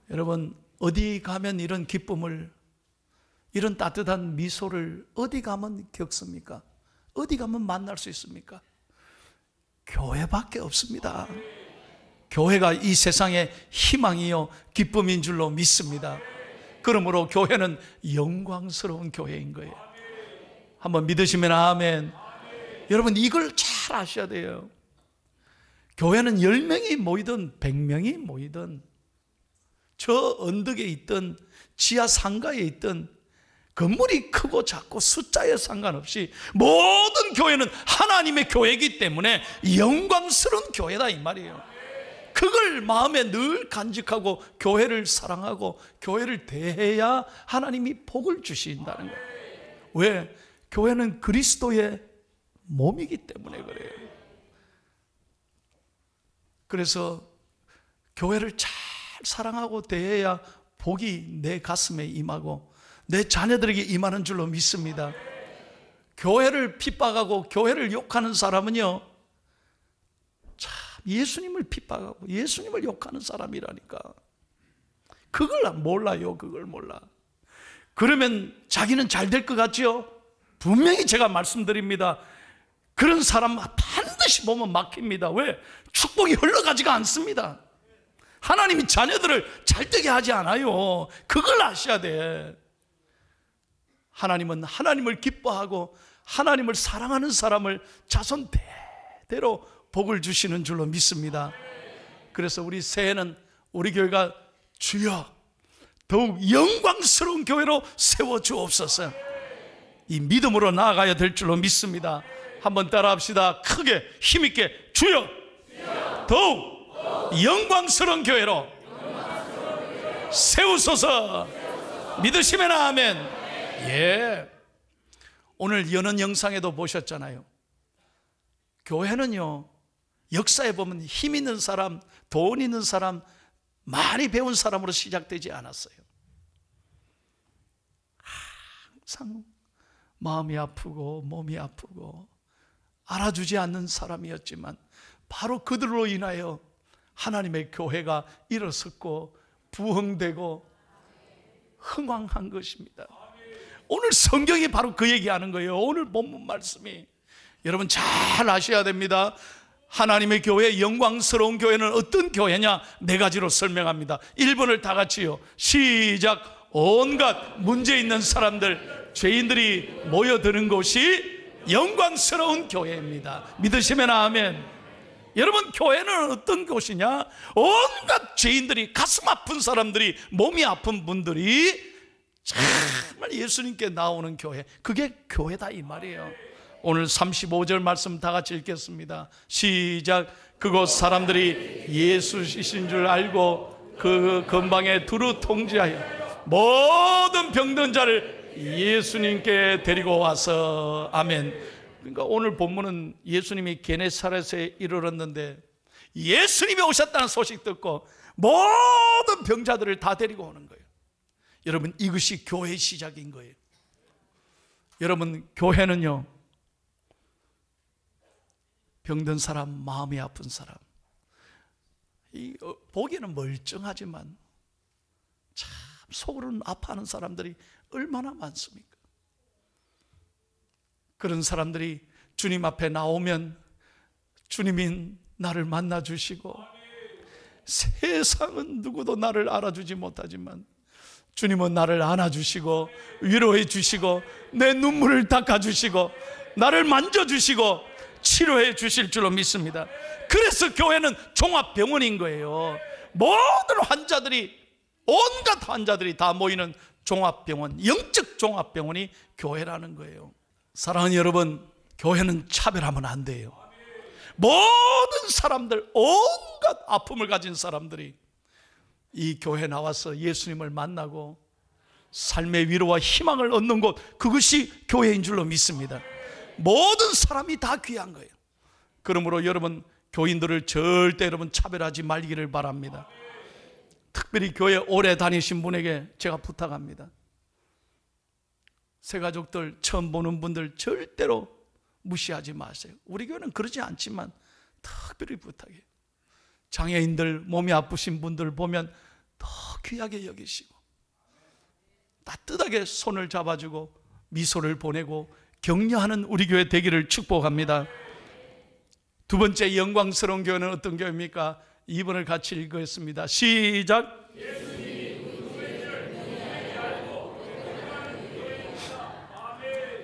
여러분, 어디 가면 이런 기쁨을, 이런 따뜻한 미소를 어디 가면 겪습니까? 어디 가면 만날 수 있습니까? 교회밖에 없습니다. 교회가 이 세상의 희망이요 기쁨인 줄로 믿습니다. 그러므로 교회는 영광스러운 교회인 거예요. 한번 믿으시면 아멘. 여러분, 이걸 잘 아셔야 돼요. 교회는 10명이 모이든 100명이 모이든 저 언덕에 있든 지하 상가에 있든 건물이 크고 작고 숫자에 상관없이 모든 교회는 하나님의 교회이기 때문에 영광스러운 교회다 이 말이에요. 그걸 마음에 늘 간직하고 교회를 사랑하고 교회를 대해야 하나님이 복을 주신다는 거예요. 왜? 교회는 그리스도의 몸이기 때문에 그래요. 그래서 교회를 잘 사랑하고 대해야 복이 내 가슴에 임하고 내 자녀들에게 임하는 줄로 믿습니다. 교회를 핍박하고 교회를 욕하는 사람은요, 참 예수님을 핍박하고 예수님을 욕하는 사람이라니까. 그걸 몰라요. 그걸 몰라. 그러면 자기는 잘 될 것 같지요? 분명히 제가 말씀드립니다. 그런 사람 반드시 보면 막힙니다. 왜? 축복이 흘러가지가 않습니다. 하나님이 자녀들을 잘되게 하지 않아요. 그걸 아셔야 돼. 하나님은 하나님을 기뻐하고 하나님을 사랑하는 사람을 자손 대대로 복을 주시는 줄로 믿습니다. 그래서 우리 새해는 우리 교회가 주여 더욱 영광스러운 교회로 세워주옵소서, 이 믿음으로 나아가야 될 줄로 믿습니다. 한번 따라합시다. 크게 힘있게 주여 더욱 영광스러운 교회로 세우소서. 믿으시면 아멘. 예. 오늘 여는 영상에도 보셨잖아요. 교회는요, 역사에 보면 힘 있는 사람, 돈 있는 사람, 많이 배운 사람으로 시작되지 않았어요. 항상 마음이 아프고 몸이 아프고 알아주지 않는 사람이었지만 바로 그들로 인하여 하나님의 교회가 일어섰고 부흥되고 흥왕한 것입니다. 오늘 성경이 바로 그 얘기하는 거예요. 오늘 본문 말씀이. 여러분 잘 아셔야 됩니다. 하나님의 교회, 영광스러운 교회는 어떤 교회냐? 4가지로 설명합니다. 1번을 다 같이요. 시작. 온갖 문제 있는 사람들, 죄인들이 모여드는 곳이 영광스러운 교회입니다. 믿으시면 아멘. 여러분, 교회는 어떤 곳이냐? 온갖 죄인들이, 가슴 아픈 사람들이, 몸이 아픈 분들이 정말 예수님께 나오는 교회, 그게 교회다 이 말이에요. 오늘 35절 말씀 다 같이 읽겠습니다. 시작. 그곳 사람들이 예수이신 줄 알고 그 근방에 두루 통지하여 모든 병든 자를 예수님께 데리고 와서. 아멘. 그러니까 오늘 본문은 예수님이 게네사렛에 이르렀는데 예수님이 오셨다는 소식 듣고 모든 병자들을 다 데리고 오는 거예요. 여러분, 이것이 교회의 시작인 거예요. 여러분, 교회는요, 병든 사람, 마음이 아픈 사람, 보기에는 멀쩡하지만 참 속으로는 아파하는 사람들이 얼마나 많습니까? 그런 사람들이 주님 앞에 나오면 주님이 나를 만나주시고, 세상은 누구도 나를 알아주지 못하지만 주님은 나를 안아주시고 위로해 주시고 내 눈물을 닦아주시고 나를 만져주시고 치료해 주실 줄로 믿습니다. 그래서 교회는 종합병원인 거예요. 모든 환자들이, 온갖 환자들이 다 모이는 종합병원, 영적 종합병원이 교회라는 거예요. 사랑하는 여러분, 교회는 차별하면 안 돼요. 모든 사람들, 온갖 아픔을 가진 사람들이 이 교회에 나와서 예수님을 만나고 삶의 위로와 희망을 얻는 곳, 그것이 교회인 줄로 믿습니다. 모든 사람이 다 귀한 거예요. 그러므로 여러분, 교인들을 절대 여러분 차별하지 말기를 바랍니다. 특별히 교회 오래 다니신 분에게 제가 부탁합니다. 새가족들 처음 보는 분들 절대로 무시하지 마세요. 우리 교회는 그러지 않지만 특별히 부탁해요. 장애인들, 몸이 아프신 분들 보면 귀하게 여기시고 따뜻하게 손을 잡아주고 미소를 보내고 격려하는 우리 교회 되기를 축복합니다. 두 번째 영광스러운 교회는 어떤 교회입니까? 2번을 같이 읽겠습니다. 시작.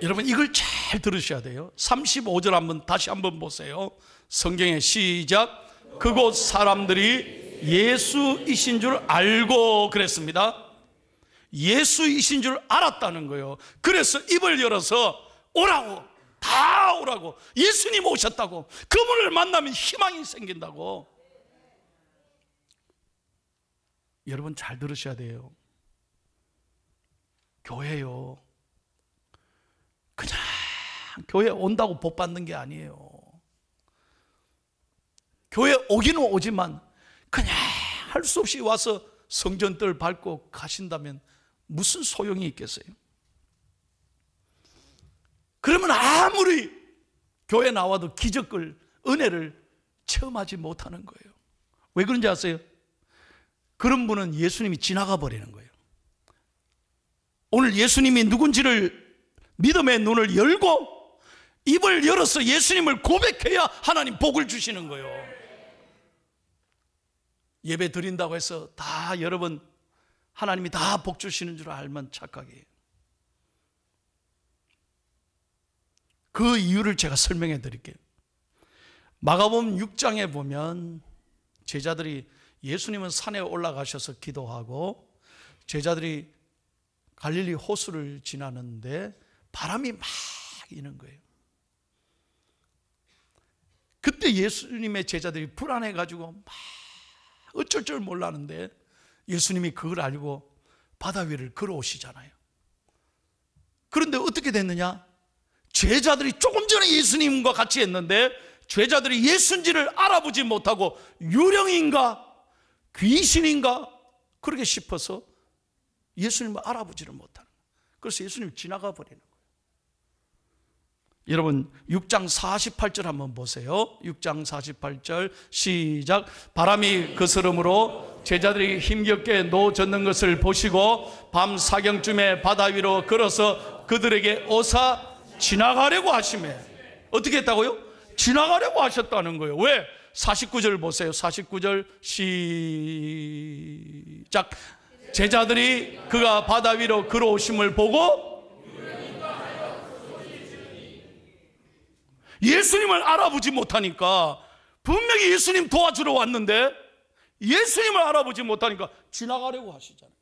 여러분 이걸 잘 들으셔야 돼요. 35절 다시 한번 보세요. 성경에 시작. 그곳 사람들이 예수이신 줄 알고 그랬습니다. 예수이신 줄 알았다는 거예요. 그래서 입을 열어서 오라고, 다 오라고, 예수님 오셨다고, 그분을 만나면 희망이 생긴다고. 여러분 잘 들으셔야 돼요. 교회요, 그냥 교회 온다고 복 받는 게 아니에요. 교회 오기는 오지만 그냥 할 수 없이 와서 성전들 밟고 가신다면 무슨 소용이 있겠어요? 그러면 아무리 교회 나와도 기적을, 은혜를 체험하지 못하는 거예요. 왜 그런지 아세요? 그런 분은 예수님이 지나가 버리는 거예요. 오늘 예수님이 누군지를 믿음의 눈을 열고 입을 열어서 예수님을 고백해야 하나님 복을 주시는 거예요. 예배 드린다고 해서 다 여러분 하나님이 다 복 주시는 줄 알면 착각이에요. 그 이유를 제가 설명해 드릴게요. 마가복음 6장에 보면 제자들이, 예수님은 산에 올라가셔서 기도하고 제자들이 갈릴리 호수를 지나는데 바람이 막 이는 거예요. 그때 예수님의 제자들이 불안해 가지고 막 어쩔 줄 몰랐는데 예수님이 그걸 알고 바다 위를 걸어오시잖아요. 그런데 어떻게 됐느냐? 제자들이 조금 전에 예수님과 같이 했는데 제자들이 예수인지를 알아보지 못하고 유령인가 귀신인가 그렇게 싶어서 예수님을 알아보지를 못하는 거예요. 그래서 예수님이 지나가 버리는 거예요. 여러분 6장 48절 한번 보세요. 6장 48절 시작. 바람이 거스름으로 제자들이 힘겹게 노젓는 것을 보시고 밤 사경쯤에 바다 위로 걸어서 그들에게 오사 지나가려고 하시매. 어떻게 했다고요? 지나가려고 하셨다는 거예요. 왜? 49절 보세요. 49절 시작. 제자들이 그가 바다 위로 걸어오심을 보고 예수님을 알아보지 못하니까, 분명히 예수님 도와주러 왔는데 예수님을 알아보지 못하니까 지나가려고 하시잖아요.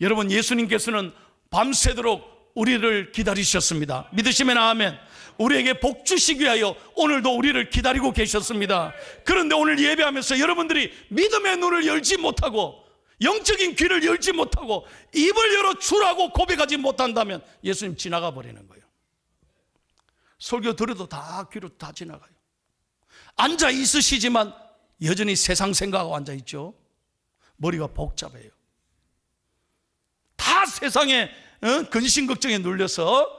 여러분 예수님께서는 밤새도록 우리를 기다리셨습니다. 믿으시면 아멘. 우리에게 복 주시기 위하여 오늘도 우리를 기다리고 계셨습니다. 그런데 오늘 예배하면서 여러분들이 믿음의 눈을 열지 못하고 영적인 귀를 열지 못하고 입을 열어 주라고 고백하지 못한다면 예수님 지나가 버리는 거예요. 설교 들어도 다 귀로 다 지나가요. 앉아 있으시지만 여전히 세상 생각하고 앉아 있죠. 머리가 복잡해요. 다 세상에 근심 걱정에 눌려서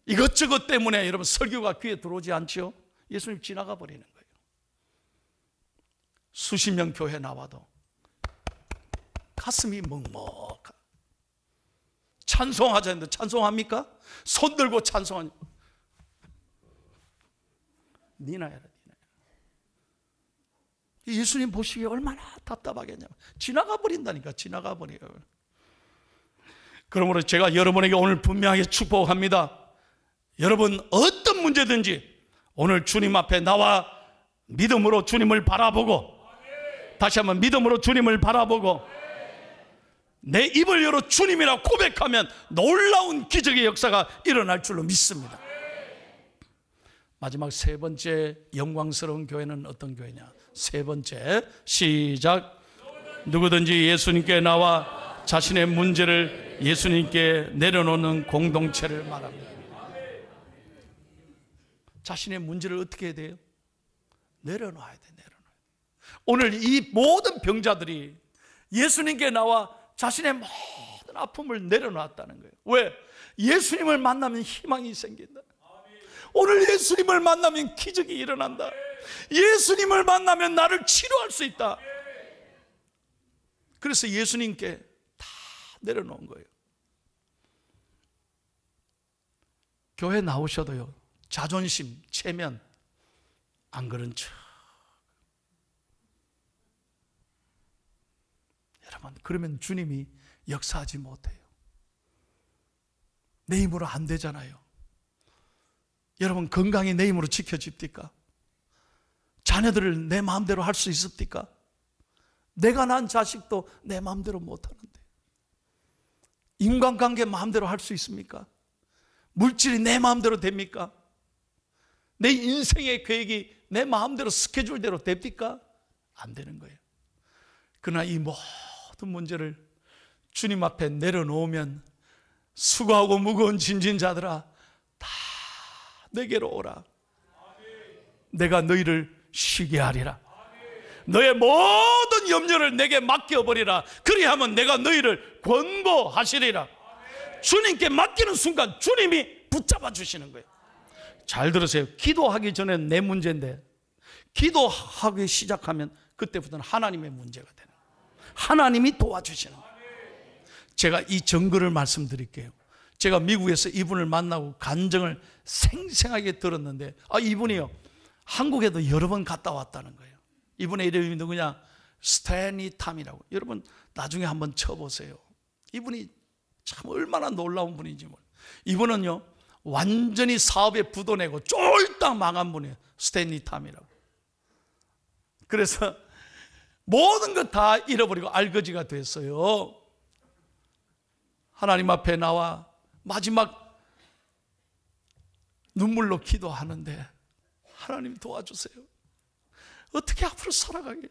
이것저것 때문에 여러분 설교가 귀에 들어오지 않죠. 예수님 지나가 버리는 거예요. 수십 명 교회 나와도 가슴이 먹먹하. 찬송하자는데 찬송합니까? 손 들고 찬송하니 니나야라 니나야. 예수님 보시기에 얼마나 답답하겠냐면 지나가 버린다니까. 지나가 버려요. 그러므로 제가 여러분에게 오늘 분명하게 축복합니다. 여러분 어떤 문제든지 오늘 주님 앞에 나와 믿음으로 주님을 바라보고, 다시 한번 믿음으로 주님을 바라보고 내 입을 열어 주님이라 고백하면 놀라운 기적의 역사가 일어날 줄로 믿습니다. 마지막 세 번째 영광스러운 교회는 어떤 교회냐? 세 번째 시작. 누구든지 예수님께 나와 자신의 문제를 예수님께 내려놓는 공동체를 말합니다. 자신의 문제를 어떻게 해야 돼요? 내려놔야 돼. 내려놔야 돼. 오늘 이 모든 병자들이 예수님께 나와 자신의 모든 아픔을 내려놨다는 거예요. 왜? 예수님을 만나면 희망이 생긴다. 오늘 예수님을 만나면 기적이 일어난다. 예수님을 만나면 나를 치료할 수 있다. 그래서 예수님께 다 내려놓은 거예요. 교회 나오셔도요, 자존심, 체면 안 그런 척. 여러분, 그러면 주님이 역사하지 못해요. 내 힘으로 안 되잖아요. 여러분, 건강이 내 힘으로 지켜집니까? 자녀들을 내 마음대로 할 수 있습니까? 내가 낳은 자식도 내 마음대로 못하는데, 인간관계 마음대로 할 수 있습니까? 물질이 내 마음대로 됩니까? 내 인생의 계획이 내 마음대로 스케줄대로 됩니까? 안 되는 거예요. 그러나 이 모든 문제를 주님 앞에 내려놓으면 수고하고 무거운 짐진 자들아 다 내게로 오라. 내가 너희를 쉬게 하리라. 너의 모든 염려를 내게 맡겨버리라. 그리하면 내가 너희를 권고하시리라. 주님께 맡기는 순간 주님이 붙잡아 주시는 거예요. 잘 들으세요. 기도하기 전에 내 문제인데 기도하기 시작하면 그때부터는 하나님의 문제가 되는 거예요. 하나님이 도와주시는 거예요. 제가 이 증거를 말씀드릴게요. 제가 미국에서 이분을 만나고 간증을 생생하게 들었는데, 이분이요, 한국에도 여러 번 갔다 왔다는 거예요. 이분의 이름이 누구냐? 스탠리 탐이라고. 여러분 나중에 한번 쳐보세요. 이분이 참 얼마나 놀라운 분인지 몰라요. 이분은요, 완전히 사업에 부도내고 쫄딱 망한 분이에요. 스탠리 탐이라고. 그래서 모든 것 다 잃어버리고 알거지가 됐어요. 하나님 앞에 나와 마지막 눈물로 기도하는데, 하나님 도와주세요. 어떻게 앞으로 살아가게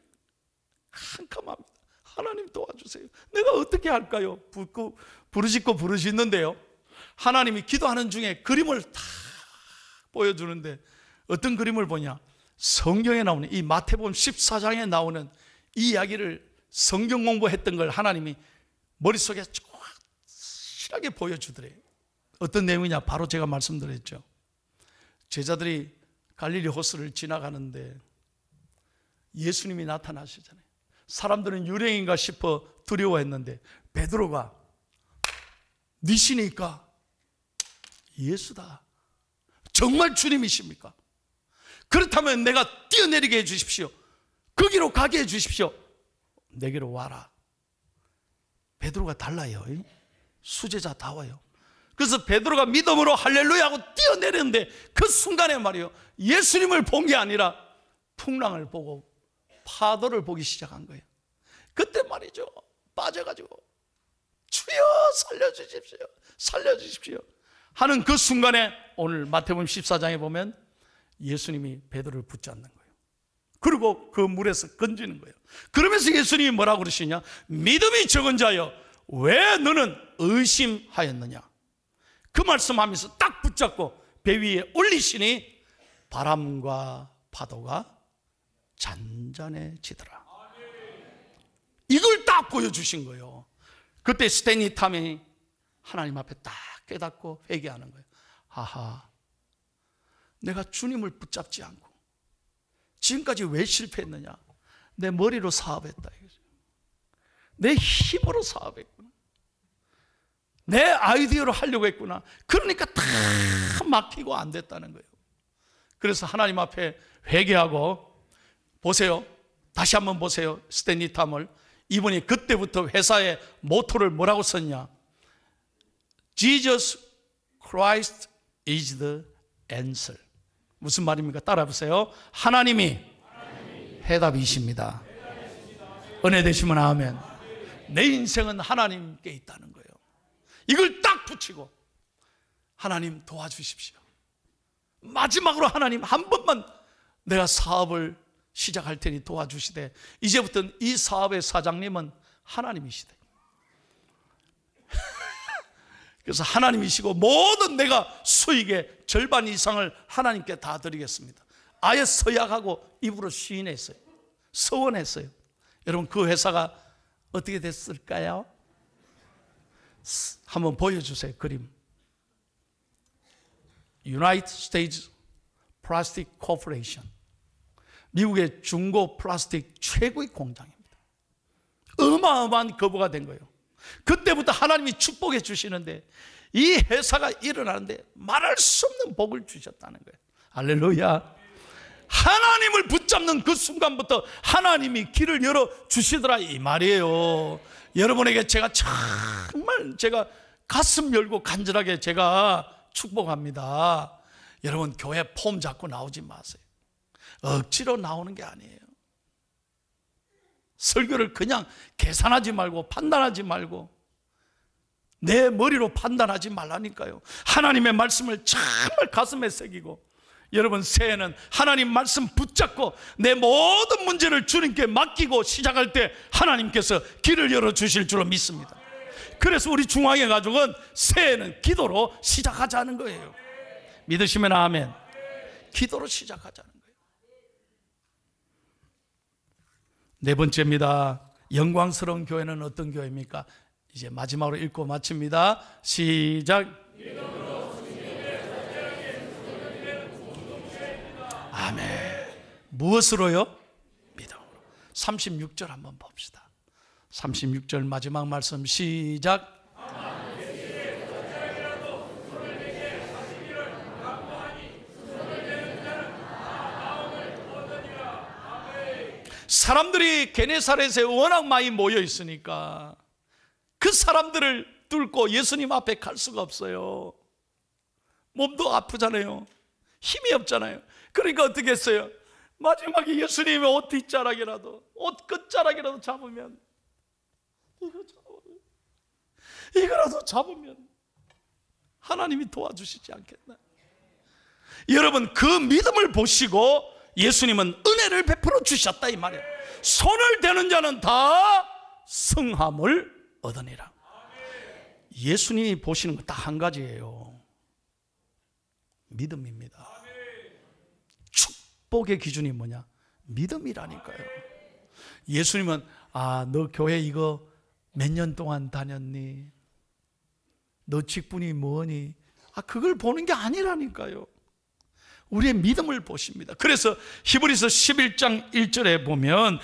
캄캄합니다. 하나님 도와주세요. 내가 어떻게 할까요? 부르짖고 부르짖는데요, 하나님이 기도하는 중에 그림을 다 보여주는데, 어떤 그림을 보냐? 성경에 나오는 이 마태복음 14장에 나오는 이 이야기를 성경 공부했던 걸 하나님이 머릿속에 확실하게 보여주더래요. 어떤 내용이냐? 바로 제가 말씀드렸죠. 제자들이 갈릴리 호수를 지나가는데 예수님이 나타나시잖아요. 사람들은 유령인가 싶어 두려워했는데 베드로가 니시니까 예수다. 정말 주님이십니까? 그렇다면 내가 뛰어내리게 해주십시오. 거기로 가게 해주십시오. 내게로 와라. 베드로가 달라요. 수제자 다워요. 그래서 베드로가 믿음으로 할렐루야 하고 뛰어내렸는데 그 순간에 말이요, 예수님을 본 게 아니라 풍랑을 보고 파도를 보기 시작한 거예요. 그때 말이죠, 빠져가지고 주여 살려주십시오, 살려주십시오 하는 그 순간에 오늘 마태복음 14장에 보면 예수님이 베드로를 붙잡는 거예요. 그리고 그 물에서 건지는 거예요. 그러면서 예수님이 뭐라고 그러시냐? 믿음이 적은 자여 왜 너는 의심하였느냐? 그 말씀하면서 딱 붙잡고 배 위에 올리시니 바람과 파도가 잔잔해지더라. 이걸 딱 보여주신 거예요. 그때 스탠리 탐이 하나님 앞에 딱 깨닫고 회개하는 거예요. 하하, 내가 주님을 붙잡지 않고 지금까지 왜 실패했느냐? 내 머리로 사업했다 이거죠. 내 힘으로 사업했구나. 내 아이디어로 하려고 했구나. 그러니까 다 막히고 안 됐다는 거예요. 그래서 하나님 앞에 회개하고, 보세요, 다시 한번 보세요. 스탠리 탐을. 이분이 그때부터 회사의 모토를 뭐라고 썼냐? Jesus Christ is the answer. 무슨 말입니까? 따라 보세요. 하나님이 해답이십니다. 은혜 되시면 아멘. 내 인생은 하나님께 있다는 거예요. 이걸 딱 붙이고 하나님 도와주십시오. 마지막으로 하나님 한 번만 내가 사업을 시작할 테니 도와주시되, 이제부터는 이 사업의 사장님은 하나님이시대. 그래서 하나님이시고 모든 내가 수익의 절반 이상을 하나님께 다 드리겠습니다. 아예 서약하고 입으로 시인했어요. 서원했어요. 여러분 그 회사가 어떻게 됐을까요? 한번 보여주세요. 그림. United States Plastic Corporation. 미국의 중고 플라스틱 최고의 공장입니다. 어마어마한 거부가 된 거예요. 그때부터 하나님이 축복해 주시는데 이 회사가 일어나는데 말할 수 없는 복을 주셨다는 거예요. 할렐루야. 하나님을 붙잡는 그 순간부터 하나님이 길을 열어 주시더라 이 말이에요. 여러분에게 제가 정말 가슴 열고 간절하게 제가 축복합니다. 여러분 교회 폼 잡고 나오지 마세요. 억지로 나오는 게 아니에요. 설교를 그냥 계산하지 말고 판단하지 말고 내 머리로 판단하지 말라니까요. 하나님의 말씀을 정말 가슴에 새기고, 여러분 새해는 하나님 말씀 붙잡고 내 모든 문제를 주님께 맡기고 시작할 때 하나님께서 길을 열어주실 줄로 믿습니다. 그래서 우리 중앙의 가족은 새해는 기도로 시작하자는 거예요. 믿으시면 아멘. 기도로 시작하자는 거예요. 네 번째입니다. 영광스러운 교회는 어떤 교회입니까? 이제 마지막으로 읽고 마칩니다. 시작. 아멘. 무엇으로요? 믿음으로. 36절 한번 봅시다. 36절 마지막 말씀 시작. 사람들이 게네사렛에 워낙 많이 모여 있으니까 그 사람들을 뚫고 예수님 앞에 갈 수가 없어요. 몸도 아프잖아요. 힘이 없잖아요. 그러니까 어떻게 했어요? 마지막에 예수님의 옷 뒷자락이라도, 옷 끝자락이라도 잡으면, 이거라도 잡으면 하나님이 도와주시지 않겠나? 여러분 그 믿음을 보시고 예수님은 은혜를 베풀어 주셨다 이 말이에요. 손을 대는 자는 다 성함을 얻으니라. 예수님이 보시는 건 딱 한 가지예요. 믿음입니다. 축복의 기준이 뭐냐? 믿음이라니까요. 예수님은 너 교회 이거 몇 년 동안 다녔니? 너 직분이 뭐니? 그걸 보는 게 아니라니까요. 우리의 믿음을 보십니다. 그래서 히브리서 11장 1절에 보면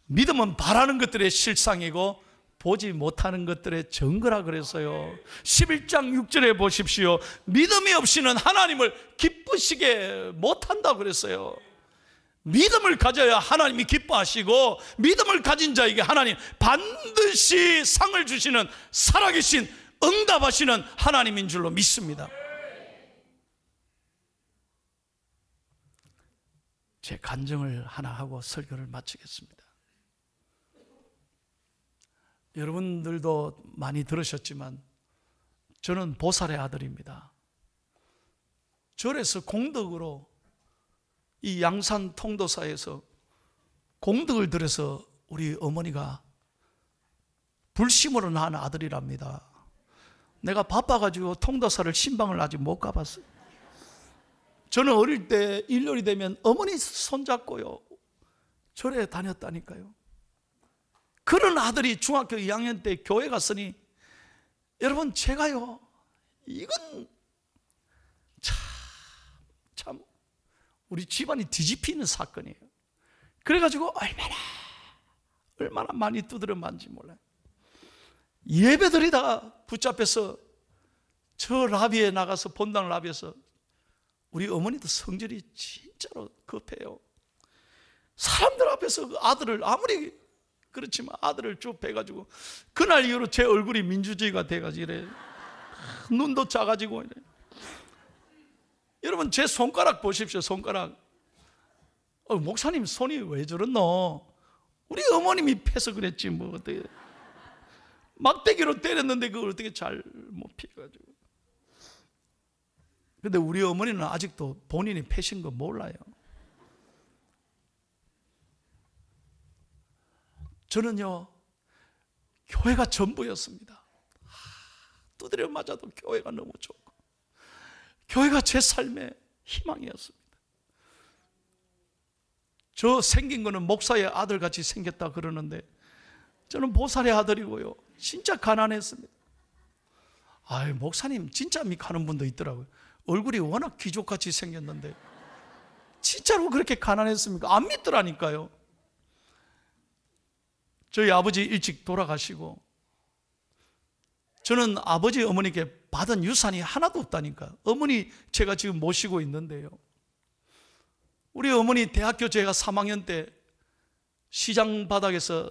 믿음은 바라는 것들의 실상이고 보지 못하는 것들의 증거라 그랬어요. 11장 6절에 보십시오. 믿음이 없이는 하나님을 기쁘시게 못한다 그랬어요. 믿음을 가져야 하나님이 기뻐하시고 믿음을 가진 자에게 하나님 반드시 상을 주시는 살아계신 응답하시는 하나님인 줄로 믿습니다. 제 간증을 하나 하고 설교를 마치겠습니다. 여러분들도 많이 들으셨지만 저는 보살의 아들입니다. 절에서 공덕으로 이 양산 통도사에서 공덕을 들여서 우리 어머니가 불심으로 낳은 아들이랍니다. 내가 바빠가지고 통도사를 신방을 아직 못 가봤어요. 저는 어릴 때 일요일이 되면 어머니 손잡고요 절에 다녔다니까요. 그런 아들이 중학교 2학년 때 교회 갔으니 여러분 제가요 이건 참 우리 집안이 뒤집히는 사건이에요. 그래가지고 얼마나 많이 두드려 맞는지 몰라요. 예배드리다가 붙잡혀서 저 라비에 나가서 본당 라비에서 우리 어머니도 성질이 진짜로 급해요. 사람들 앞에서 그 아들을 아무리 그렇지만 아들을 쭉 빼가지고 그날 이후로 제 얼굴이 민주주의가 돼가지고 이래. 눈도 작아지고 이래. 여러분 제 손가락 보십시오. 손가락. 목사님 손이 왜 저렇노? 우리 어머님이 패서 그랬지 뭐 어떻게. 막대기로 때렸는데 그걸 어떻게 잘 못 피해가지고. 근데 우리 어머니는 아직도 본인이 패신 거 몰라요. 저는요 교회가 전부였습니다. 두드려 맞아도 교회가 너무 좋고 교회가 제 삶의 희망이었습니다. 저 생긴 거는 목사의 아들같이 생겼다 그러는데 저는 보살의 아들이고요 진짜 가난했습니다. 목사님 진짜 믿고 하는 분도 있더라고요. 얼굴이 워낙 귀족같이 생겼는데 진짜로 그렇게 가난했습니까? 안 믿더라니까요. 저희 아버지 일찍 돌아가시고 저는 아버지 어머니께 받은 유산이 하나도 없다니까. 어머니 제가 지금 모시고 있는데요, 우리 어머니 대학교 제가 3학년 때 시장 바닥에서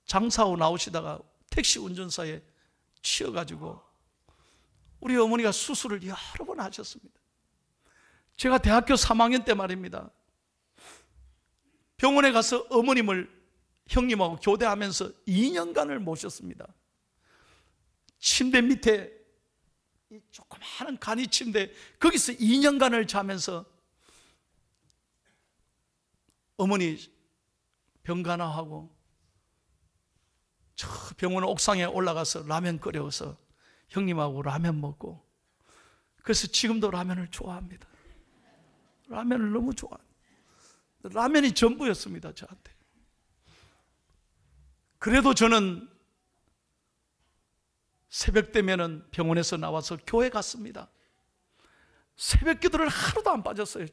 장사하고 나오시다가 택시 운전사에 치여가지고 우리 어머니가 수술을 여러 번 하셨습니다. 제가 대학교 3학년 때 말입니다, 병원에 가서 어머님을 형님하고 교대하면서 2년간을 모셨습니다. 침대 밑에 이 조그마한 간이 침대, 거기서 2년간을 자면서 어머니 병간호하고 저 병원 옥상에 올라가서 라면 끓여서 형님하고 라면 먹고, 그래서 지금도 라면을 좋아합니다. 라면을 너무 좋아합니다. 라면이 전부였습니다, 저한테. 그래도 저는 새벽 되면은 병원에서 나와서 교회 갔습니다. 새벽 기도를 하루도 안 빠졌어요.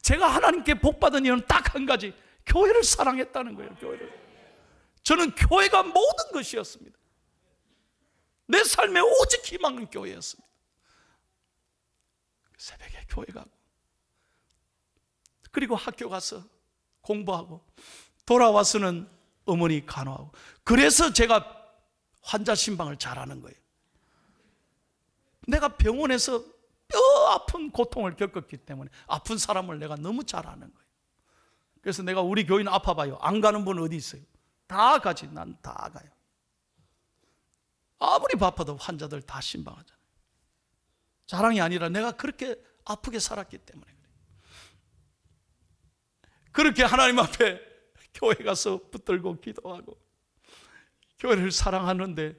제가 하나님께 복 받은 이유는 딱 한 가지, 교회를 사랑했다는 거예요. 교회를. 저는 교회가 모든 것이었습니다. 내 삶의 오직 희망은 교회였습니다. 새벽에 교회 가고, 그리고 학교 가서 공부하고, 돌아와서는 어머니 간호하고. 그래서 제가 환자 신방을 잘하는 거예요. 내가 병원에서 뼈 아픈 고통을 겪었기 때문에 아픈 사람을 내가 너무 잘 아는 거예요. 그래서 내가 우리 교인 아파봐요, 안 가는 분 어디 있어요? 다 가지. 난 다 가요. 아무리 바빠도 환자들 다 신방하잖아요. 자랑이 아니라 내가 그렇게 아프게 살았기 때문에 그래요. 그렇게 하나님 앞에 교회 가서 붙들고 기도하고 교회를 사랑하는데,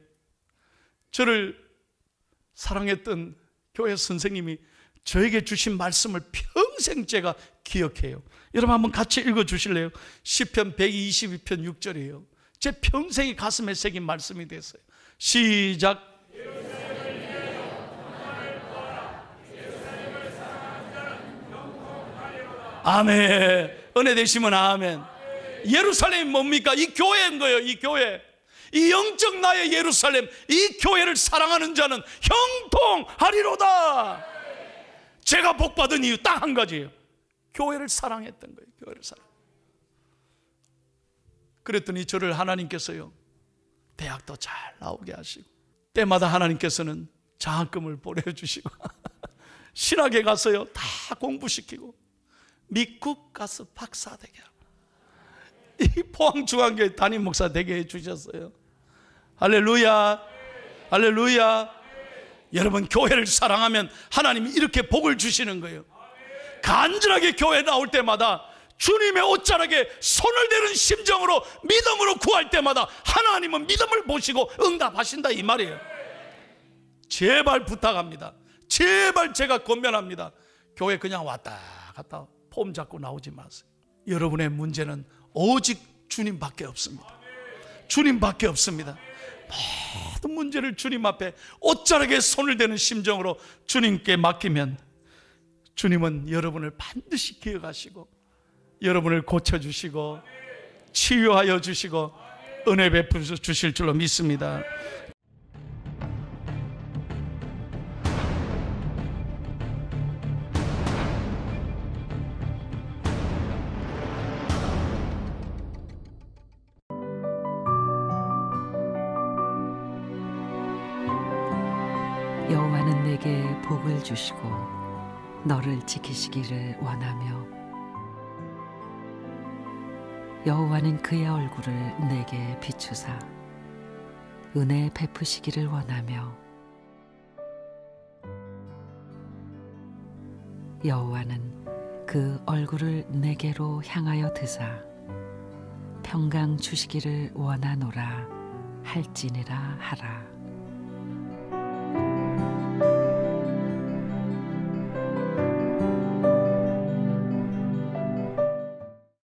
저를 사랑했던 교회 선생님이 저에게 주신 말씀을 평생 제가 기억해요. 여러분 한번 같이 읽어 주실래요? 시편 122편 6절이에요. 제 평생이 가슴에 새긴 말씀이 됐어요. 시작. 아멘. 은혜 되시면 아멘. 예루살렘이 뭡니까? 이 교회인 거예요. 이 교회, 이 영적 나의 예루살렘, 이 교회를 사랑하는 자는 형통하리로다. 제가 복받은 이유 딱 한 가지예요. 교회를 사랑했던 거예요. 교회를 사랑. 그랬더니 저를 하나님께서요, 대학도 잘 나오게 하시고, 때마다 하나님께서는 장학금을 보내주시고 신학에 가서요 다 공부시키고, 미국 가서 박사 되게 하고, 이 포항중앙교회 담임 목사 되게 해주셨어요. 할렐루야, 할렐루야. 여러분, 교회를 사랑하면 하나님이 이렇게 복을 주시는 거예요. 간절하게 교회 나올 때마다 주님의 옷자락에 손을 대는 심정으로 믿음으로 구할 때마다 하나님은 믿음을 보시고 응답하신다, 이 말이에요. 제발 부탁합니다. 제발 제가 권면합니다. 교회 그냥 왔다 갔다 폼 잡고 나오지 마세요. 여러분의 문제는 오직 주님밖에 없습니다. 주님밖에 없습니다. 모든 문제를 주님 앞에 옷자락에 손을 대는 심정으로 주님께 맡기면 주님은 여러분을 반드시 기억하시고 여러분을 고쳐주시고 치유하여 주시고 은혜 베풀어 주실 줄로 믿습니다. 여호와는 내게 복을 주시고 너를 지키시기를 원하며, 여호와는 그의 얼굴을 내게 비추사 은혜 베푸시기를 원하며, 여호와는 그 얼굴을 내게로 향하여 드사 평강 주시기를 원하노라 할지니라 하라.